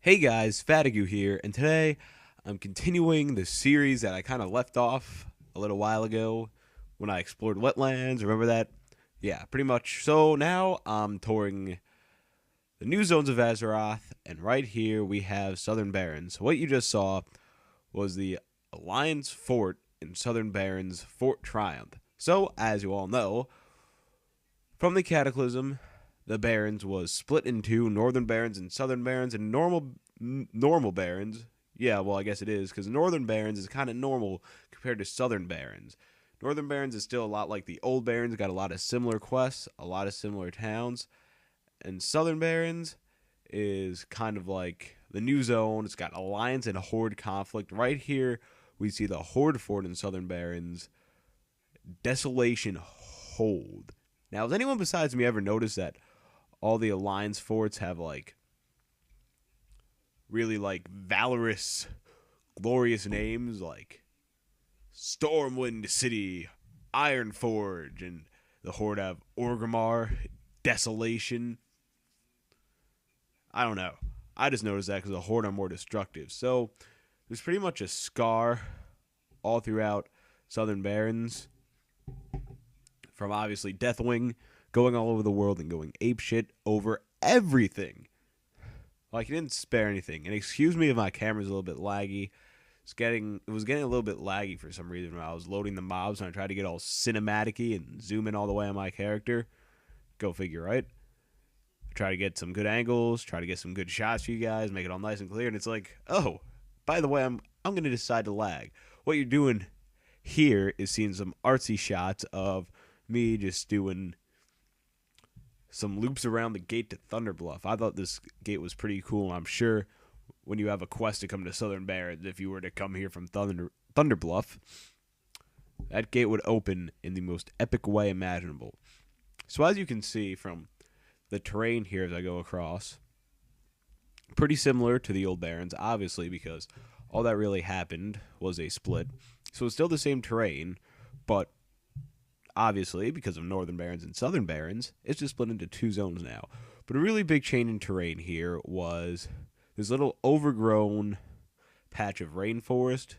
Hey guys, Fatiguu here, and today I'm continuing the series that I kind of left off a little while ago when I explored wetlands. Remember that? Yeah, pretty much. So now I'm touring the new zones of Azeroth, and right here we have Southern Barrens. So what you just saw was the Alliance Fort in Southern Barrens, Fort Triumph. So, as you all know, from the Cataclysm, the Barrens was split into Northern Barrens and Southern Barrens, and normal Barrens. Yeah, well, I guess it is because Northern Barrens is kind of normal compared to Southern Barrens. Northern Barrens is still a lot like the old Barrens, got a lot of similar quests, a lot of similar towns, and Southern Barrens is kind of like the new zone. It's got alliance and horde conflict. Right here, we see the Horde Fort in Southern Barrens, Desolation Hold. Now, has anyone besides me ever noticed that all the alliance forts have really valorous, glorious names like Stormwind City, Ironforge, and the Horde have Orgrimmar, Desolation? I don't know. I just noticed that because the Horde are more destructive. So there's pretty much a scar all throughout Southern Barrens from obviously Deathwing going all over the world and going apeshit over everything. Like, he didn't spare anything. And excuse me if my camera's a little bit laggy. It was getting a little bit laggy for some reason when I was loading the mobs and I tried to get all cinematic-y and zoom in all the way on my character. Go figure, right? Try to get some good angles, try to get some good shots for you guys, make it all nice and clear, and it's like, oh, by the way, I'm gonna decide to lag. What you're doing here is seeing some artsy shots of me just doing some loops around the gate to Thunderbluff. I thought this gate was pretty cool. I'm sure when you have a quest to come to Southern Barrens, if you were to come here from Thunderbluff, that gate would open in the most epic way imaginable. So as you can see from the terrain here as I go across, pretty similar to the old Barrens, obviously, because all that really happened was a split. So it's still the same terrain, but obviously, because of Northern Barrens and Southern Barrens, it's just split into two zones now. But a really big change in terrain here was this little overgrown patch of rainforest.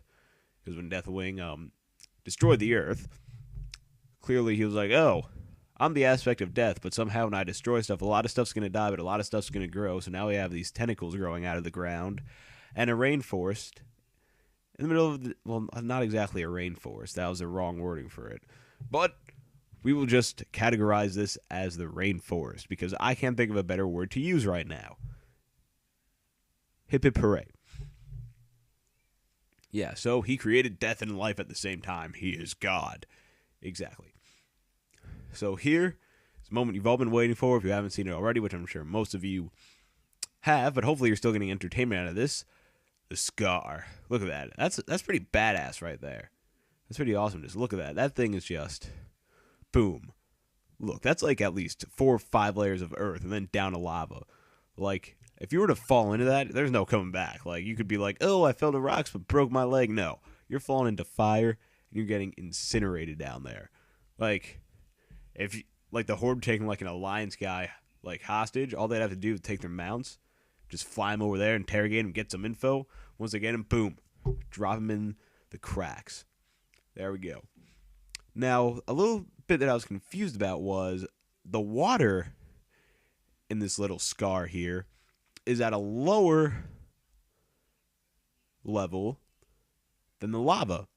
Because when Deathwing destroyed the Earth, clearly he was like, oh, I'm the aspect of death, but somehow when I destroy stuff, a lot of stuff's going to die, but a lot of stuff's going to grow. So now we have these tentacles growing out of the ground and a rainforest in the middle of the, well, not exactly a rainforest. That was the wrong wording for it. But we will just categorize this as the rainforest because I can't think of a better word to use right now. Hip hip hooray. Yeah, so he created death and life at the same time. He is God. Exactly. So here is the moment you've all been waiting for if you haven't seen it already, which I'm sure most of you have, but hopefully you're still getting entertainment out of this. The scar. Look at that. That's pretty badass right there. That's pretty awesome. Just look at that. That thing is just boom. Look, that's like at least 4 or 5 layers of earth and then down to lava. Like, if you were to fall into that, there's no coming back. Like, you could be like, oh, I fell to rocks but broke my leg. No. You're falling into fire and you're getting incinerated down there. Like, if you, like the Horde taking like an alliance guy like hostage, all they'd have to do is take their mounts, just fly him over there, interrogate him, get some info. Once they get him, boom, drop him in the cracks. There we go. Now, a little bit that I was confused about was the water in this little scar here is at a lower level than the lava.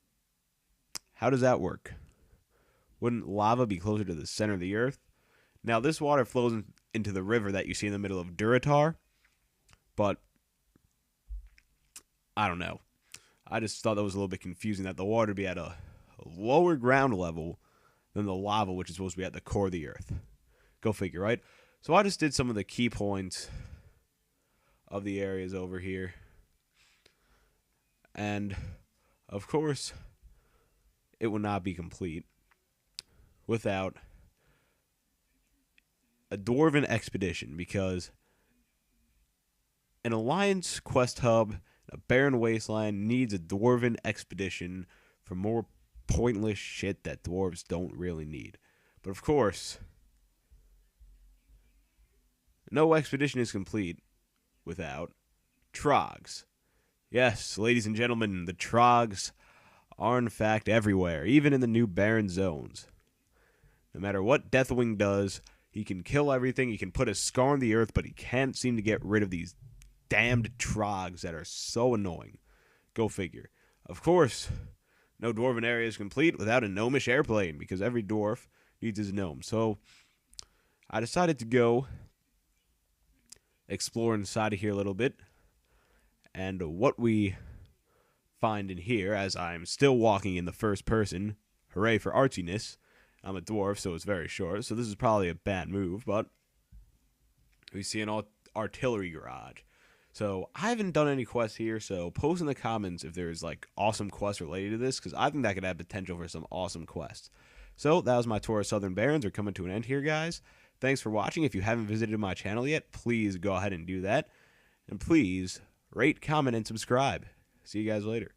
How does that work? Wouldn't lava be closer to the center of the earth? Now, this water flows into the river that you see in the middle of Durotar, but I don't know. I just thought that was a little bit confusing that the water would be at a lower ground level than the lava, which is supposed to be at the core of the earth. Go figure, right? So I just did some of the key points of the areas over here. And, of course, it would not be complete without a Dwarven expedition, because an Alliance quest hub, a barren wasteland, needs a Dwarven expedition for more pointless shit that dwarves don't really need. But of course, no expedition is complete without Trogs. Yes, ladies and gentlemen, the Trogs are in fact everywhere, even in the new Barren zones. No matter what Deathwing does, he can kill everything, he can put a scar on the earth, but he can't seem to get rid of these damned Trogs that are so annoying. Go figure. Of course, no dwarven area is complete without a gnomish airplane, because every dwarf needs his gnome. So I decided to go explore inside of here a little bit. And what we find in here, as I'm still walking in the first person, hooray for artsiness. I'm a dwarf, so it's very short, so this is probably a bad move, but we see an artillery garage. So I haven't done any quests here, so post in the comments if there's like awesome quests related to this, because I think that could have potential for some awesome quests. So that was my tour of Southern Barrens. We're coming to an end here, guys. Thanks for watching. If you haven't visited my channel yet, please go ahead and do that. And please rate, comment, and subscribe. See you guys later.